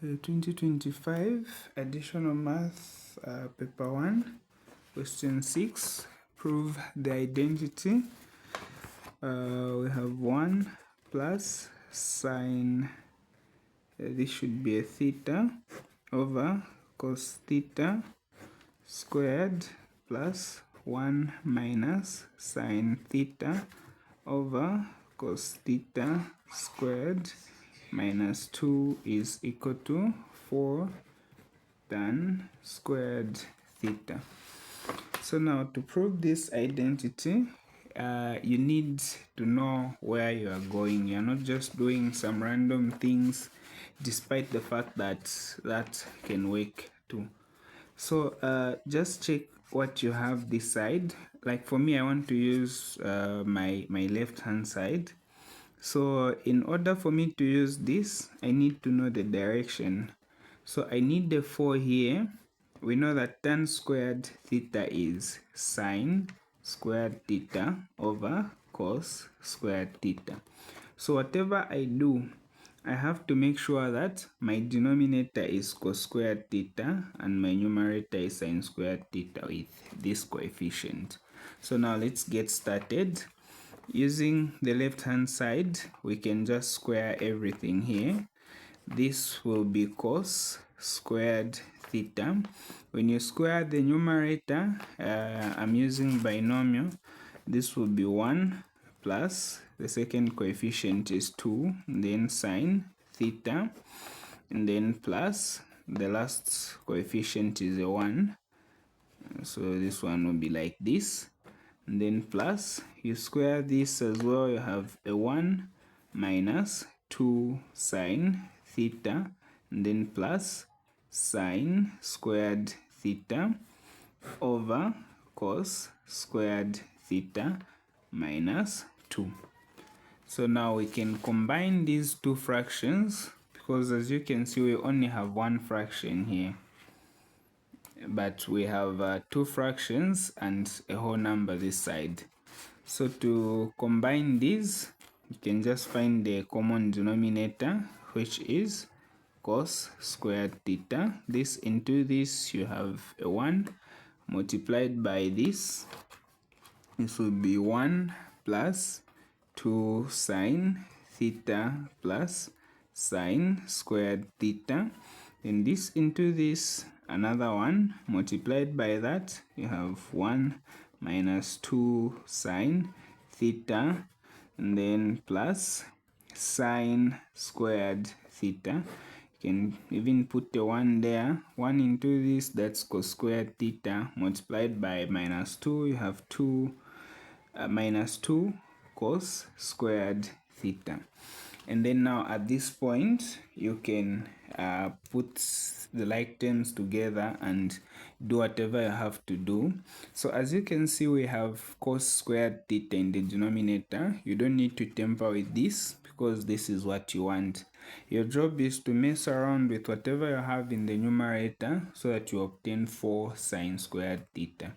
2025 Additional Math Paper 1, Question 6. Prove the identity. We have 1 plus sine, this should be a theta, over cos theta squared plus 1 minus sine theta over cos theta squared minus 2 is equal to 4 tan squared theta. So now to prove this identity, you need to know where you are going. You're not just doing some random things, despite the fact that that can work too. So just check what you have this side. Like for me, I want to use my left hand side. So in order for me to use this, I need to know the direction. So I need the 4 here. We know that tan squared theta is sine squared theta over cos squared theta. So whatever I do, I have to make sure that my denominator is cos squared theta and my numerator is sine squared theta with this coefficient. So now let's get started. Using the left hand side, we can just square everything here. This will be cos squared theta. When you square the numerator, I'm using binomial, this will be 1 plus the second coefficient is 2, then sine theta, and then plus the last coefficient is a 1. So this one will be like this. And then plus, you square this as well, you have a 1 minus 2 sine theta, and then plus sine squared theta over cos squared theta minus 2. So now we can combine these two fractions, because as you can see, we only have one fraction here, but we have two fractions and a whole number this side. So to combine these, you can just find the common denominator, which is cos squared theta. This into this, you have a 1 multiplied by this. This will be 1 plus 2 sine theta plus sine squared theta. Then this into this, another 1 multiplied by that, you have 1 minus 2 sine theta, and then plus sine squared theta. You can even put the 1 there. 1 into this, that's cos squared theta, multiplied by minus 2, you have 2 minus 2 cos squared theta. And then now at this point, you can put the like terms together and do whatever you have to do. So as you can see, we have cos squared theta in the denominator. You don't need to tamper with this because this is what you want. Your job is to mess around with whatever you have in the numerator so that you obtain 4 sine squared theta.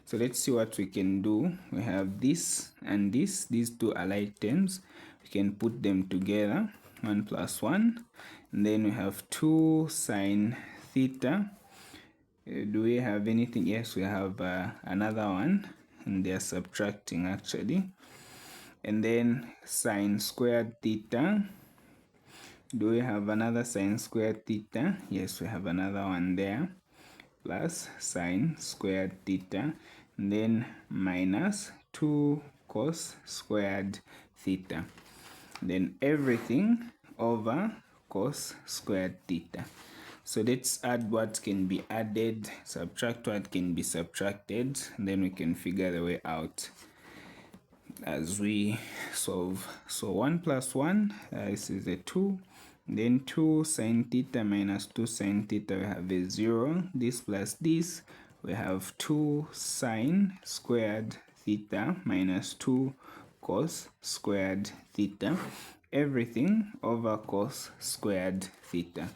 So let's see what we can do. We have this and this, these two allied terms. We can put them together, 1 plus 1. And then we have 2 sine theta. Do we have anything? Yes, we have another one, and they are subtracting actually. And then sine squared theta. Do we have another sine squared theta? Yes, we have another one there. Plus sine squared theta, and then minus 2 cos squared theta. Then everything over cos squared theta. So let's add what can be added, subtract what can be subtracted, and then we can figure the way out as we solve. So 1 plus 1, this is a 2. Then 2 sine theta minus 2 sine theta, we have a 0. This plus this, we have 2 sine squared theta minus 2 cos squared theta. Everything over cos squared theta.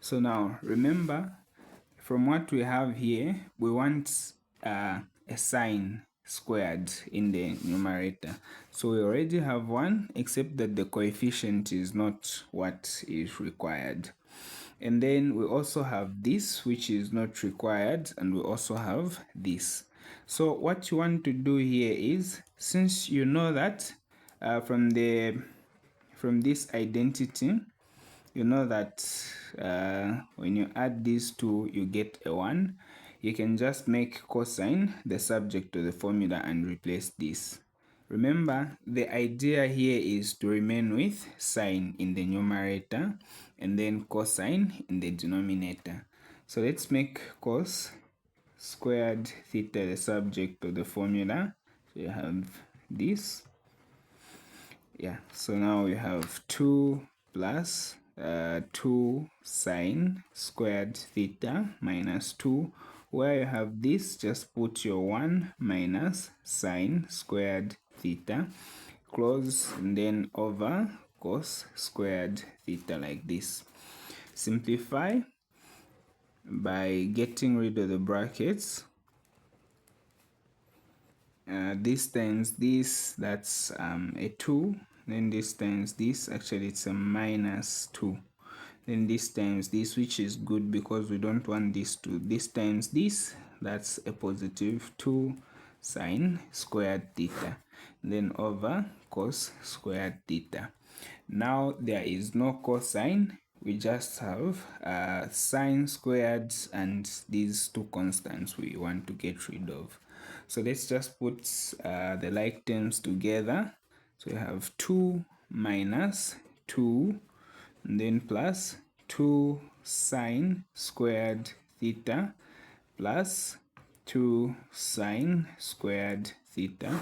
So now remember, from what we have here, we want a sign. squared in the numerator. So we already have 1, except that the coefficient is not what is required. And then we also have this, which is not required, and we also have this. So what you want to do here is, since you know that from this identity, you know that when you add these two you get a 1, you can just make cosine the subject to the formula and replace this. Remember, the idea here is to remain with sine in the numerator and then cosine in the denominator. So let's make cos squared theta the subject to the formula. So you have this. Yeah, so now we have 2 plus 2 sine squared theta minus 2. Where you have this, just put your 1 minus sine squared theta, close, and then over cos squared theta like this. Simplify by getting rid of the brackets. This times this, that's a 2. Then this times this, actually it's a minus 2. Then this times this, which is good because we don't want this to. This times this, that's a positive 2 sine squared theta. Then over cos squared theta. Now there is no cosine, we just have sine squared and these two constants we want to get rid of. So let's just put the like terms together. So we have 2 minus 2, and then plus 2 sine squared theta plus 2 sine squared theta,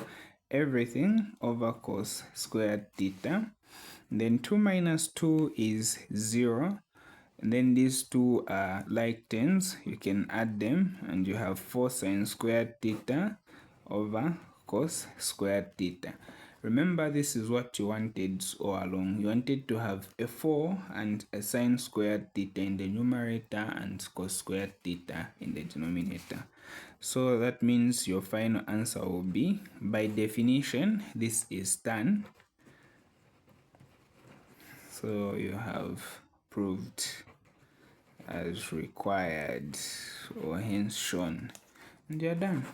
everything over cos squared theta. And then 2 minus 2 is 0. And then these two are like terms, you can add them and you have 4 sine squared theta over cos squared theta. Remember, this is what you wanted all along. You wanted to have a 4 and a sine squared theta in the numerator and cos squared theta in the denominator. So that means your final answer will be, by definition, this is tan. So you have proved as required or hence shown, and you're done.